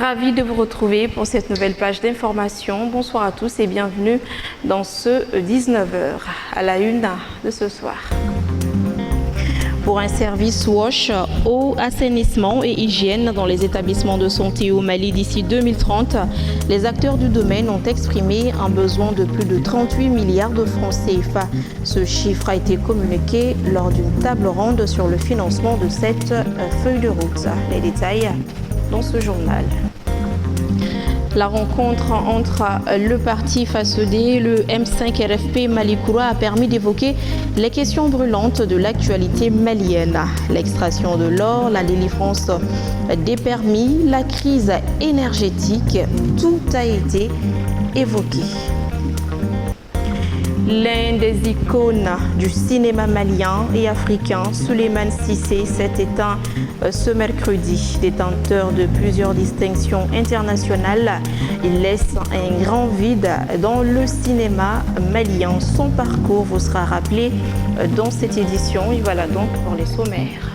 Ravi de vous retrouver pour cette nouvelle page d'information. Bonsoir à tous et bienvenue dans ce 19h à la une de ce soir. Pour un service WASH, eau, assainissement et hygiène dans les établissements de santé au Mali d'ici 2030, les acteurs du domaine ont exprimé un besoin de plus de 38 milliards de francs CFA. Ce chiffre a été communiqué lors d'une table ronde sur le financement de cette feuille de route. Les détails dans ce journal. La rencontre entre le parti FASODE et le M5 RFP Malikoura a permis d'évoquer les questions brûlantes de l'actualité malienne. L'extraction de l'or, la délivrance des permis, la crise énergétique, tout a été évoqué. L'un des icônes du cinéma malien et africain, Souleymane Cissé, s'est éteint ce mercredi. Détenteur de plusieurs distinctions internationales, il laisse un grand vide dans le cinéma malien. Son parcours vous sera rappelé dans cette édition. Et voilà donc pour les sommaires.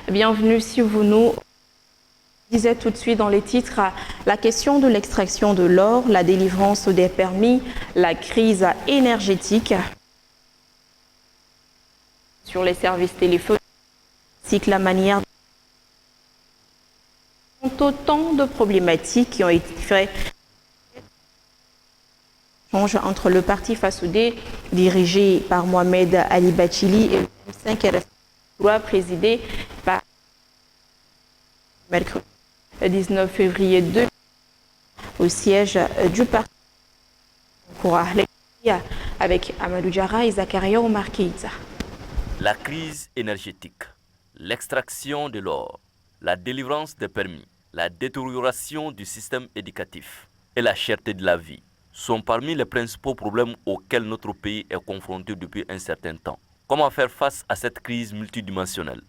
Bienvenue si vous nous disait tout de suite dans les titres, la question de l'extraction de l'or, la délivrance des permis, la crise énergétique sur les services téléphoniques, ainsi que la manière sont autant de problématiques qui ont été faites entre le parti FASODE dirigé par Mohamed Ali Bachili et le M5 RFP présidé par mercredi 19 février 2000 au siège du parti avec Amadou Diarra et Zakaria Omar Keïta. La crise énergétique, l'extraction de l'or, la délivrance des permis, la détérioration du système éducatif et la cherté de la vie sont parmi les principaux problèmes auxquels notre pays est confronté depuis un certain temps. Comment faire face à cette crise multidimensionnelle ?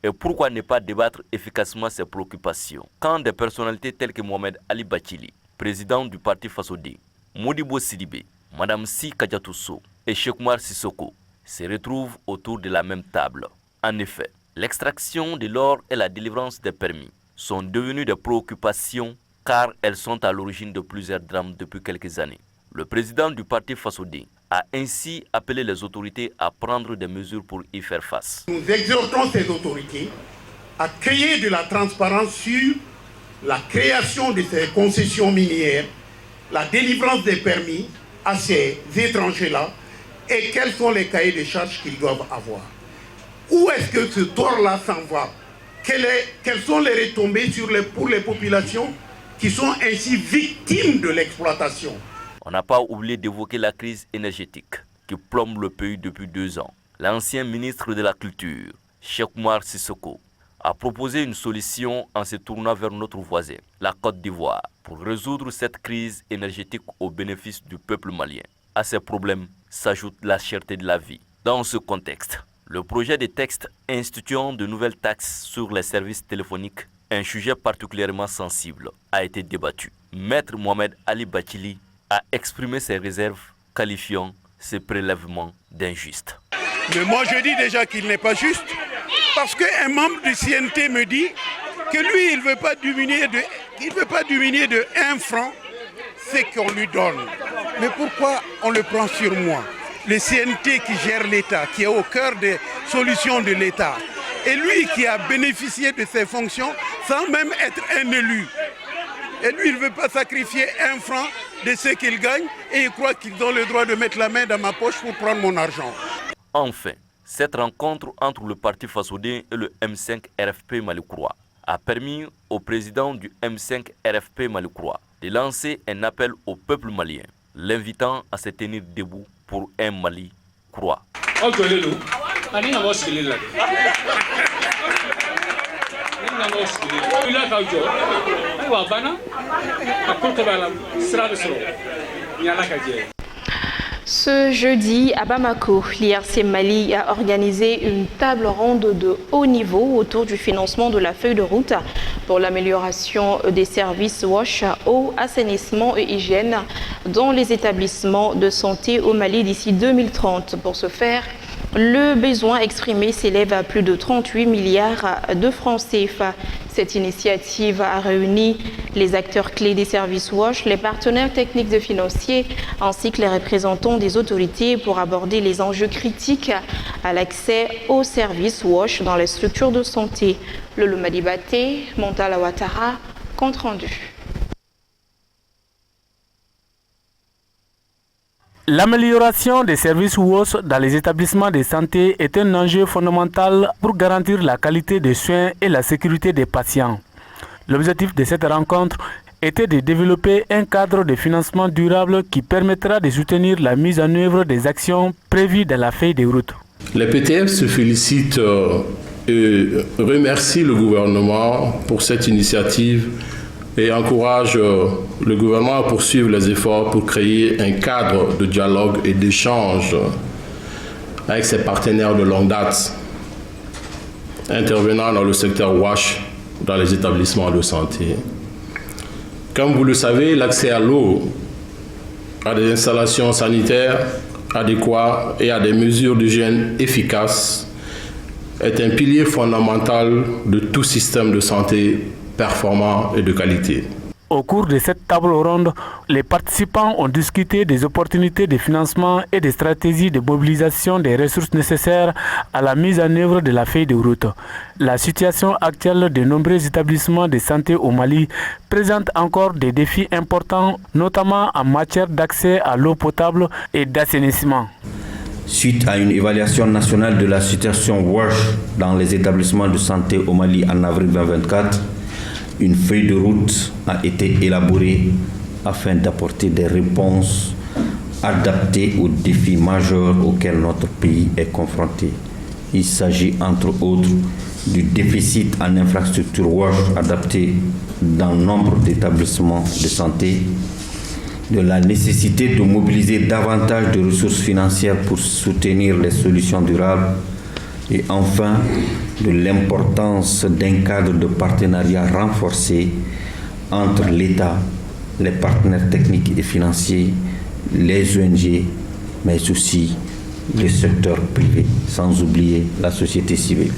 Et pourquoi ne pas débattre efficacement ces préoccupations quand des personnalités telles que Mohamed Ali Bachili, président du parti FASODE, Modibo Sidibé, Madame Si Kadiatousso et Cheikh Oumar Sissoko se retrouvent autour de la même table. En effet, l'extraction de l'or et la délivrance des permis sont devenues des préoccupations car elles sont à l'origine de plusieurs drames depuis quelques années. Le président du parti FASODE a ainsi appelé les autorités à prendre des mesures pour y faire face. Nous exhortons ces autorités à créer de la transparence sur la création de ces concessions minières, la délivrance des permis à ces étrangers-là et quels sont les cahiers de charges qu'ils doivent avoir. Où est-ce que ce tort-là s'en va? Quelles sont les retombées pour les populations qui sont ainsi victimes de l'exploitation? On n'a pas oublié d'évoquer la crise énergétique qui plombe le pays depuis 2 ans. L'ancien ministre de la Culture, Cheikh Oumar Sissoko, a proposé une solution en se tournant vers notre voisin, la Côte d'Ivoire, pour résoudre cette crise énergétique au bénéfice du peuple malien. À ces problèmes s'ajoute la cherté de la vie. Dans ce contexte, le projet de texte instituant de nouvelles taxes sur les services téléphoniques, un sujet particulièrement sensible, a été débattu. Maître Mohamed Ali Bachili a exprimé ses réserves, qualifiant ces prélèvements d'injustes. Mais moi je dis déjà qu'il n'est pas juste, parce qu'un membre du CNT me dit que lui il ne veut pas diminuer de 1 franc ce qu'on lui donne. Mais pourquoi on le prend sur moi? Le CNT qui gère l'État, qui est au cœur des solutions de l'État, et lui qui a bénéficié de ses fonctions sans même être un élu. Et lui, il ne veut pas sacrifier 1 franc de ce qu'il gagne et il croit qu'ils ont le droit de mettre la main dans ma poche pour prendre mon argent. Enfin, cette rencontre entre le parti FASODE et le M5 RFP Malikoura a permis au président du M5 RFP Malikoura de lancer un appel au peuple malien, l'invitant à se tenir debout pour un Mali croix. Ce jeudi, à Bamako, l'IRC Mali a organisé une table ronde de haut niveau autour du financement de la feuille de route pour l'amélioration des services WASH, eau, assainissement et hygiène dans les établissements de santé au Mali d'ici 2030. Pour ce faire, Le besoin exprimé s'élève à plus de 38 milliards de francs CFA. Cette initiative a réuni les acteurs clés des services WASH, les partenaires techniques et financiers, ainsi que les représentants des autorités pour aborder les enjeux critiques à l'accès aux services WASH dans les structures de santé. Lolo Madibate, Montala Ouattara, compte rendu. L'amélioration des services WASH dans les établissements de santé est un enjeu fondamental pour garantir la qualité des soins et la sécurité des patients. L'objectif de cette rencontre était de développer un cadre de financement durable qui permettra de soutenir la mise en œuvre des actions prévues dans la feuille de route. Les PTF se félicitent et remercient le gouvernement pour cette initiative et encourage le gouvernement à poursuivre les efforts pour créer un cadre de dialogue et d'échange avec ses partenaires de longue date intervenant dans le secteur WASH dans les établissements de santé. Comme vous le savez, l'accès à l'eau, à des installations sanitaires adéquates et à des mesures d'hygiène efficaces est un pilier fondamental de tout système de santé performant et de qualité. Au cours de cette table ronde, les participants ont discuté des opportunités de financement et des stratégies de mobilisation des ressources nécessaires à la mise en œuvre de la feuille de route. La situation actuelle de nombreux établissements de santé au Mali présente encore des défis importants, notamment en matière d'accès à l'eau potable et d'assainissement. Suite à une évaluation nationale de la situation WASH dans les établissements de santé au Mali en avril 2024, une feuille de route a été élaborée afin d'apporter des réponses adaptées aux défis majeurs auxquels notre pays est confronté. Il s'agit entre autres du déficit en infrastructures WASH adaptées dans nombre d'établissements de santé, de la nécessité de mobiliser davantage de ressources financières pour soutenir les solutions durables, et enfin de l'importance d'un cadre de partenariat renforcé entre l'État, les partenaires techniques et financiers, les ONG, mais aussi le secteur privé, sans oublier la société civile.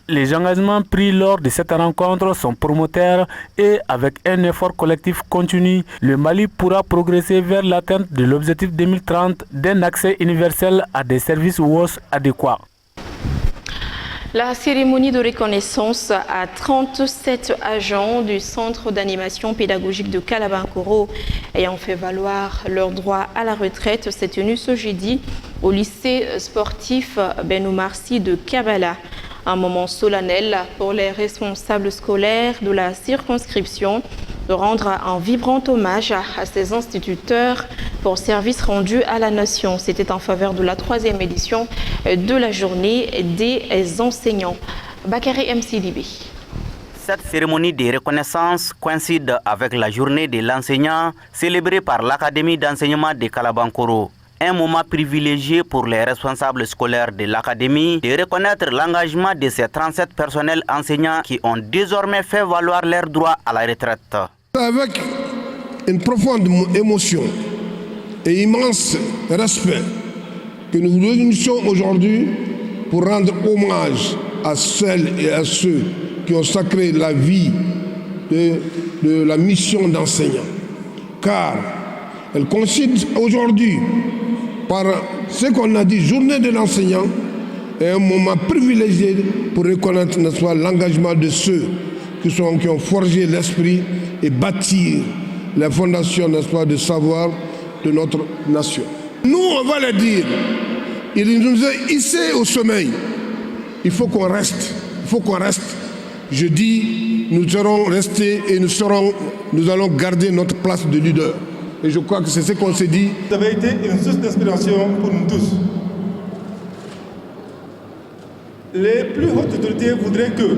Les engagements pris lors de cette rencontre sont promoteurs et avec un effort collectif continu, le Mali pourra progresser vers l'atteinte de l'objectif 2030 d'un accès universel à des services WASH adéquats. La cérémonie de reconnaissance à 37 agents du Centre d'animation pédagogique de Kalabankoro ayant fait valoir leur droit à la retraite s'est tenue ce jeudi au lycée sportif Benoumarsi de Kabala. Un moment solennel pour les responsables scolaires de la circonscription de rendre un vibrant hommage à ces instituteurs pour service rendu à la nation. C'était en faveur de la 3e édition de la journée des enseignants. Bakary MCDB. Cette cérémonie de reconnaissance coïncide avec la journée de l'enseignant célébrée par l'Académie d'enseignement de Kalabankoro. Un moment privilégié pour les responsables scolaires de l'Académie de reconnaître l'engagement de ces 37 personnels enseignants qui ont désormais fait valoir leur droit à la retraite. Avec une profonde émotion et immense respect que nous nous réunissons aujourd'hui pour rendre hommage à celles et à ceux qui ont sacré la vie de la mission d'enseignant. Car elle coïncide aujourd'hui par ce qu'on a dit, journée de l'enseignant, est un moment privilégié pour reconnaître, n'est-ce pas, l'engagement de ceux qui ont forgé l'esprit et bâti les fondations, n'est-ce pas, de savoir de notre nation. Nous, on va le dire, il nous a hissés au sommeil. Il faut qu'on reste, Je dis, nous serons restés et nous allons garder notre place de leader. Et je crois que c'est ce qu'on s'est dit. Vous avez été une source d'inspiration pour nous tous. Les plus hautes autorités voudraient que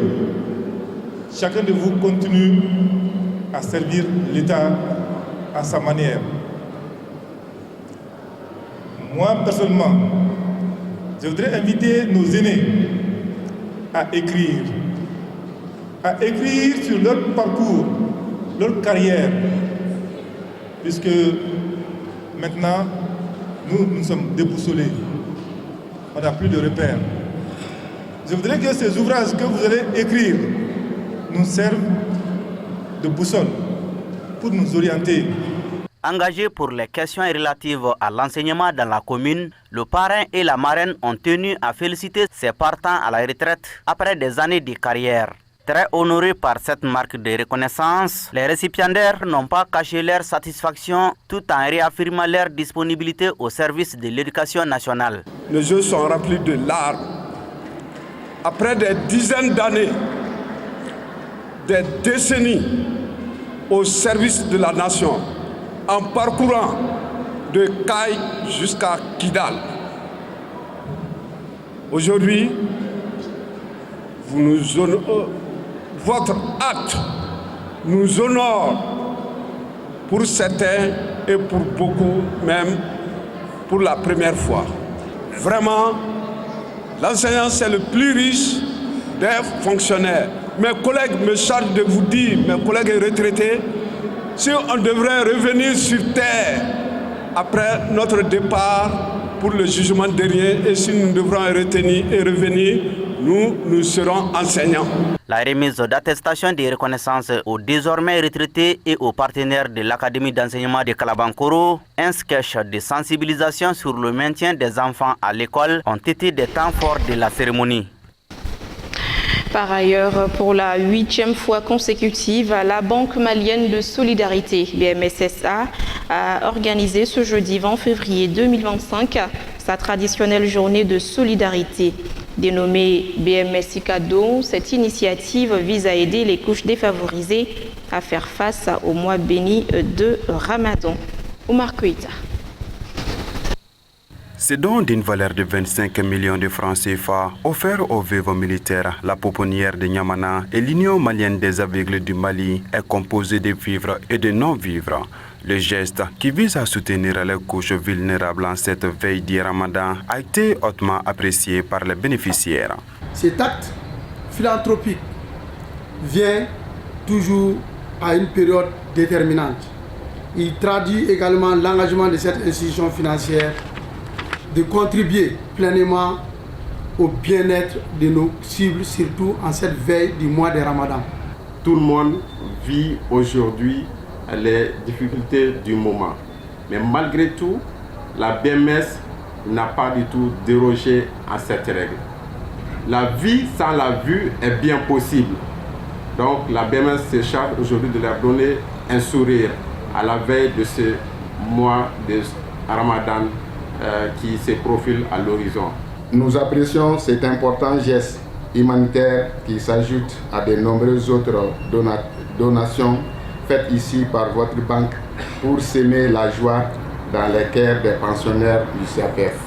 chacun de vous continue à servir l'État à sa manière. Moi, personnellement, je voudrais inviter nos aînés à écrire sur leur parcours, leur carrière, puisque maintenant, nous sommes déboussolés. on n'a plus de repères. Je voudrais que ces ouvrages que vous allez écrire nous servent de boussole pour nous orienter. Engagés pour les questions relatives à l'enseignement dans la commune, le parrain et la marraine ont tenu à féliciter ses partants à la retraite après des années de carrière. Très honorés par cette marque de reconnaissance, les récipiendaires n'ont pas caché leur satisfaction tout en réaffirmant leur disponibilité au service de l'éducation nationale. Les jeux sont remplis de larmes. Après des dizaines d'années, des décennies au service de la nation, en parcourant de Caille jusqu'à Kidal. Aujourd'hui, votre acte nous honore pour certains et pour beaucoup même pour la première fois. Vraiment, l'enseignant c'est le plus riche des fonctionnaires. Mes collègues me chargent de vous dire, mes collègues retraités, si on devrait revenir sur terre après notre départ pour le jugement dernier et si nous devrons retenir et revenir, nous serons enseignants. La remise d'attestation de reconnaissance aux désormais retraités et aux partenaires de l'Académie d'enseignement de Kalabankoro, un sketch de sensibilisation sur le maintien des enfants à l'école ont été des temps forts de la cérémonie. Par ailleurs, pour la 8e fois consécutive, la Banque malienne de solidarité, BMSSA, a organisé ce jeudi 20 février 2025 sa traditionnelle journée de solidarité. Dénommée BMS Cadeau, cette initiative vise à aider les couches défavorisées à faire face au mois béni de Ramadan. Omar Kouita. Ce don d'une valeur de 25 millions de francs CFA offert aux veuves militaires, la pouponnière de Niamana et l'Union malienne des aveugles du Mali est composé de vivres et de non-vivres. Le geste qui vise à soutenir les couches vulnérables en cette veille du Ramadan a été hautement apprécié par les bénéficiaires. Cet acte philanthropique vient toujours à une période déterminante. Il traduit également l'engagement de cette institution financière de contribuer pleinement au bien-être de nos cibles, surtout en cette veille du mois de Ramadan. Tout le monde vit aujourd'hui les difficultés du moment. Mais malgré tout, la BMS n'a pas du tout dérogé à cette règle. La vie sans la vue est bien possible. Donc la BMS se charge aujourd'hui de leur donner un sourire à la veille de ce mois de Ramadan qui se profile à l'horizon. Nous apprécions cet important geste humanitaire qui s'ajoute à de nombreuses autres donations faites ici par votre banque pour semer la joie dans les cœurs des pensionnaires du CAPF.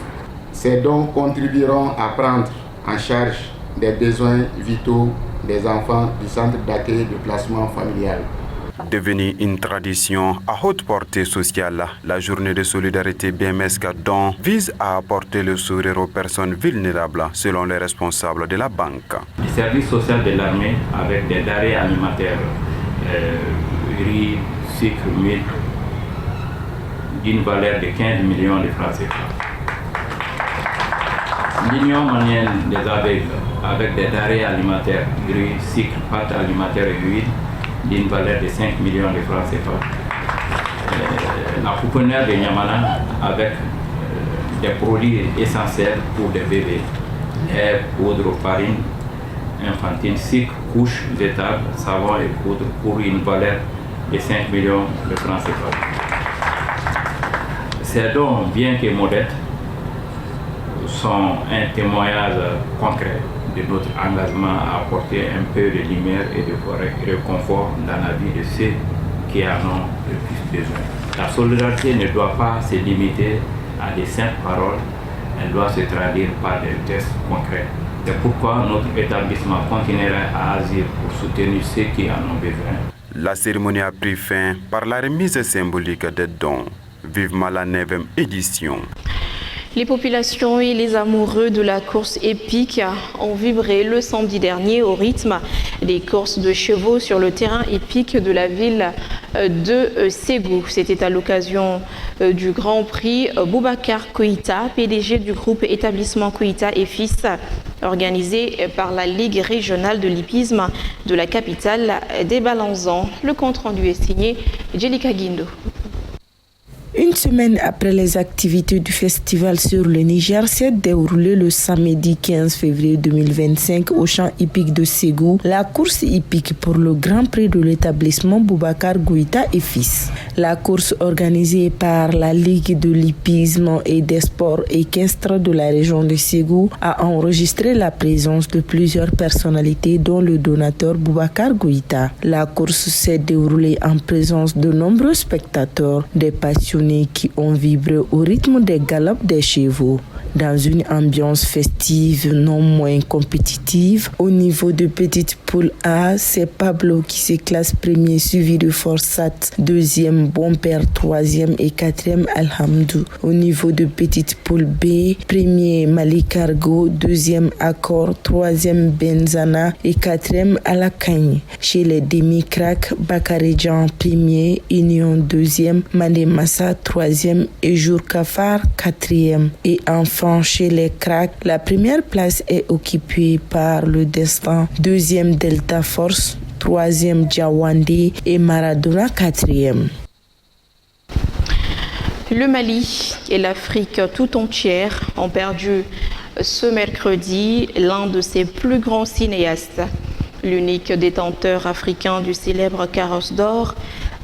Ces dons contribueront à prendre en charge des besoins vitaux des enfants du centre d'accueil de placement familial. Devenue une tradition à haute portée sociale, la journée de solidarité BMS Gadon vise à apporter le sourire aux personnes vulnérables selon les responsables de la banque. Le service social de l'armée avec des denrées alimentaires, riz, sucre, mil, d'une valeur de 15 millions de francs CFA. L'Union malienne des aveugles avec des denrées alimentaires, riz, sucre, pâtes alimentaires et huile, d'une valeur de 5 millions de francs CFA. La pouponnière de Niamana avec des produits essentiels pour des bébés, lait, poudre, farine, infantile, sucre, couches, étables, savon et poudre pour une valeur de 5 millions de francs CFA. Ces dons, bien que modestes, sont un témoignage concret de notre engagement à apporter un peu de lumière et de confort dans la vie de ceux qui en ont le plus besoin. La solidarité ne doit pas se limiter à des simples paroles, elle doit se traduire par des gestes concrets. C'est pourquoi notre établissement continuera à agir pour soutenir ceux qui en ont besoin. La cérémonie a pris fin par la remise symbolique des dons. Vivement la 9e édition. Les populations et les amoureux de la course épique ont vibré le samedi dernier au rythme des courses de chevaux sur le terrain épique de la ville de Ségou. C'était à l'occasion du Grand Prix Boubacar Koïta, PDG du groupe établissement Koïta et Fils, organisé par la Ligue régionale de l'hippisme de la capitale des Balanzans. Le compte-rendu est signé Jelika Guindo. Une semaine après les activités du festival sur le Niger s'est déroulée le samedi 15 février 2025 au champ hippique de Ségou, la course hippique pour le Grand Prix de l'établissement Boubacar Koïta et Fils. La course organisée par la Ligue de l'hippisme et des sports équestres de la région de Ségou a enregistré la présence de plusieurs personnalités dont le donateur Boubacar Koïta. La course s'est déroulée en présence de nombreux spectateurs, des passionnés qui ont vibré au rythme des galops des chevaux. Dans une ambiance festive non moins compétitive, au niveau de Petite Poule A, c'est Pablo qui se classe premier, suivi de Forsat, deuxième Bon-Père, troisième et quatrième Alhamdou. Au niveau de Petite Poule B, premier Malik Argo, deuxième Accord, troisième Benzana et quatrième Alakagne. Chez les demi-cracks, Bakarejan premier, Union deuxième, Mandemassa troisième et Jour Kafar quatrième. Et enfin, chez les cracks, la première place est occupée par le Destin, deuxième Delta Force, troisième Djawandi et Maradona quatrième. Le Mali et l'Afrique tout entière ont perdu ce mercredi l'un de ses plus grands cinéastes. L'unique détenteur africain du célèbre Carrosse d'or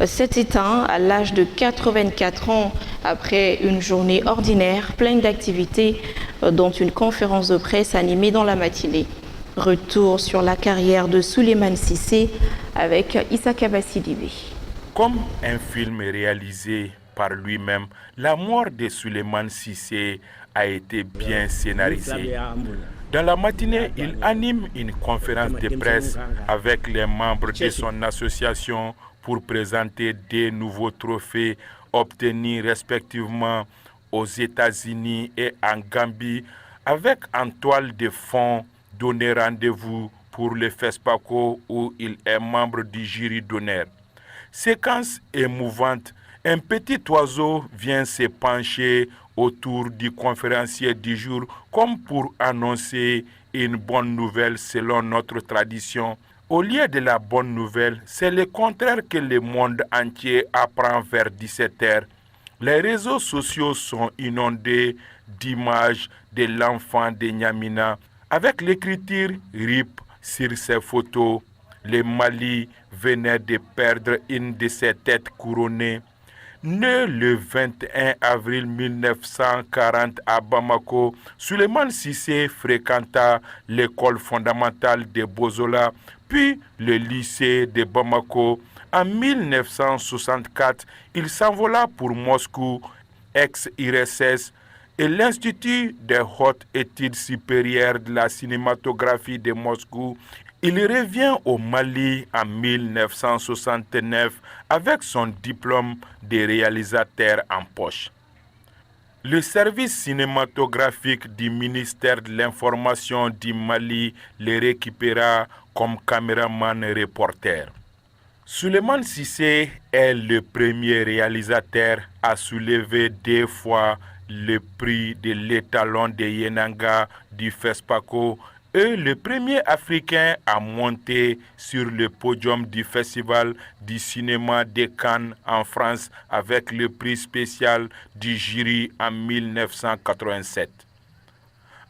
s'est éteint à l'âge de 84 ans après une journée ordinaire pleine d'activités, dont une conférence de presse animée dans la matinée. Retour sur la carrière de Souleymane Cissé avec Issa Kabassidibé. Comme un film réalisé par lui-même, la mort de Souleymane Cissé a été bien scénarisée. Dans la matinée, il anime une conférence de presse avec les membres de son association pour présenter des nouveaux trophées obtenus respectivement aux États-Unis et en Gambie, avec en toile de fond donné rendez-vous pour le FESPACO où il est membre du jury d'honneur. Séquence émouvante, un petit oiseau vient se pencher autour du conférencier du jour comme pour annoncer une bonne nouvelle selon notre tradition. Au lieu de la bonne nouvelle, c'est le contraire que le monde entier apprend vers 17h. Les réseaux sociaux sont inondés d'images de l'enfant de Niamina avec l'écriture RIP sur ses photos. Le Mali venait de perdre une de ses têtes couronnées. Né le 21 avril 1940 à Bamako, Souleymane Cissé fréquenta l'école fondamentale de Bozola, puis le lycée de Bamako. En 1964, il s'envola pour Moscou, ex-IRSS, et l'Institut des hautes études supérieures de la cinématographie de Moscou. Il revient au Mali en 1969 avec son diplôme de réalisateur en poche. Le service cinématographique du ministère de l'Information du Mali le récupéra comme caméraman reporter. Souleymane Cissé est le premier réalisateur à soulever 2 fois le prix de l'étalon de Yenanga du FESPACO et le premier Africain à monter sur le podium du Festival du cinéma de Cannes en France avec le prix spécial du jury en 1987.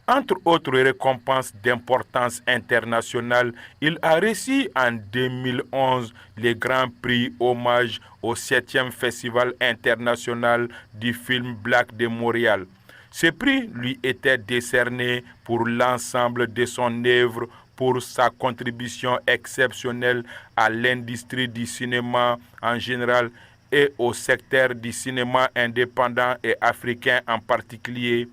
Entre autres récompenses d'importance internationale, il a reçu en 2011 le Grand Prix hommage au 7e Festival international du film Black de Montréal. Ce prix lui était décerné pour l'ensemble de son œuvre pour sa contribution exceptionnelle à l'industrie du cinéma en général et au secteur du cinéma indépendant et africain en particulier.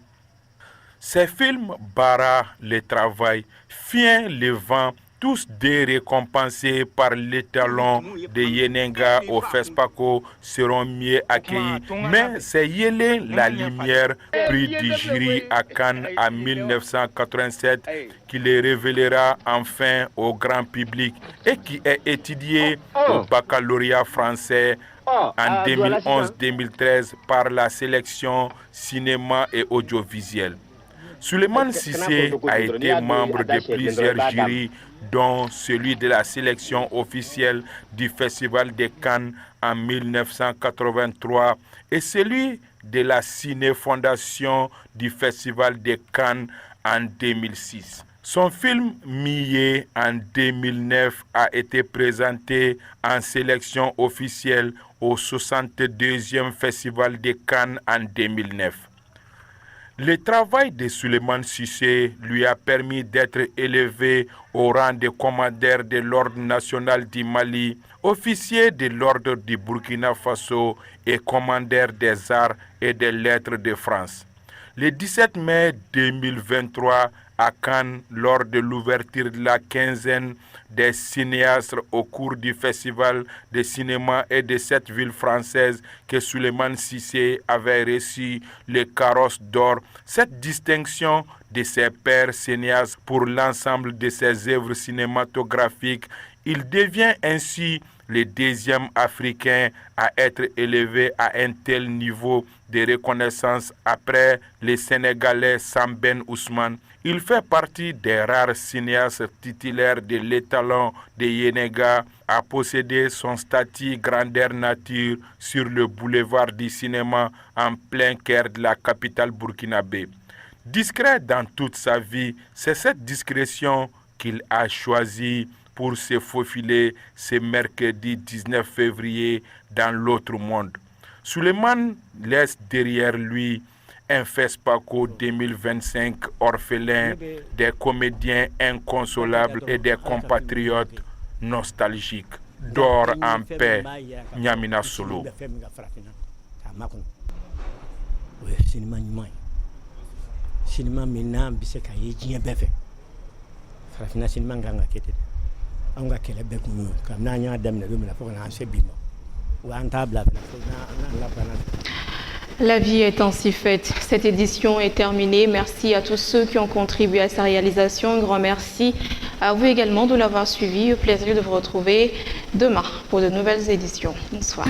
Ses films Bara le travail, Fien le vent, tous deux récompensés par l'étalon de Yenenga au FESPACO seront mieux accueillis. Mais c'est Yélé La Lumière, prix du jury à Cannes en 1987, qui les révélera enfin au grand public et qui est étudié au baccalauréat français en 2011-2013 par la sélection cinéma et audiovisuel. Souleymane Cissé a été membre de plusieurs jurys, dont celui de la sélection officielle du Festival de Cannes en 1983 et celui de la Ciné-Fondation du Festival de Cannes en 2006. Son film Millet en 2009 a été présenté en sélection officielle au 62e Festival de Cannes en 2009. Le travail de Souleymane Cissé lui a permis d'être élevé au rang de commandeur de l'Ordre national du Mali, officier de l'Ordre du Burkina Faso et commandeur des arts et des lettres de France. Le 17 mai 2023, à Cannes, lors de l'ouverture de la quinzaine des cinéastes au cours du festival de cinéma et de cette ville française que Souleymane Cissé avait reçu le Carrosse d'or, cette distinction de ses pairs cinéastes pour l'ensemble de ses œuvres cinématographiques, il devient ainsi le deuxième Africain à être élevé à un tel niveau de reconnaissance après le Sénégalais Sam Ben Ousmane. Il fait partie des rares cinéastes titulaires de l'étalon de Yenenga à posséder son statut grandeur nature sur le boulevard du cinéma en plein cœur de la capitale burkinabé. Discret dans toute sa vie, c'est cette discrétion qu'il a choisie pour se faufiler ce mercredi 19 février dans l'autre monde. Souleymane laisse derrière lui un FESPACO 2025 orphelin, des comédiens inconsolables et des compatriotes nostalgiques. Dors en paix, Nyamina Solo. La vie est ainsi faite. Cette édition est terminée. Merci à tous ceux qui ont contribué à sa réalisation. Un grand merci à vous également de l'avoir suivi. Au plaisir de vous retrouver demain pour de nouvelles éditions. Bonsoir.